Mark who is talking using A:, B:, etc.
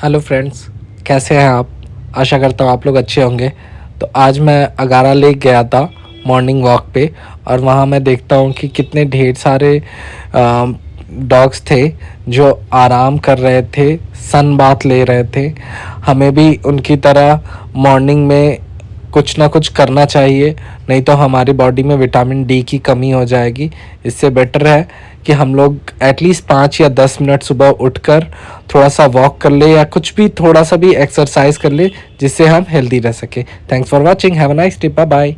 A: Hello friends, कैसे हैं आप? आशा करता हूँ आप लोग अच्छे होंगे। तो आज मैं अगारा लेक गया था मॉर्निंग वॉक पे, और वहाँ मैं देखता हूँ कि कितने ढेर सारे डॉग्स थे जो आराम कर रहे थे, सन बाथ ले रहे थे। हमें भी उनकी तरह मॉर्निंग में कुछ ना कुछ करना चाहिए, नहीं तो हमारी बॉडी में विटामिन डी की कमी हो जाएगी। इससे बेटर है कि हम लोग एटलीस्ट 5 या 10 मिनट सुबह उठकर थोड़ा सा वॉक कर ले, या कुछ भी थोड़ा सा भी एक्सरसाइज कर ले, जिससे हम हेल्दी रह सके। Thanks for watching, have a nice day, bye bye.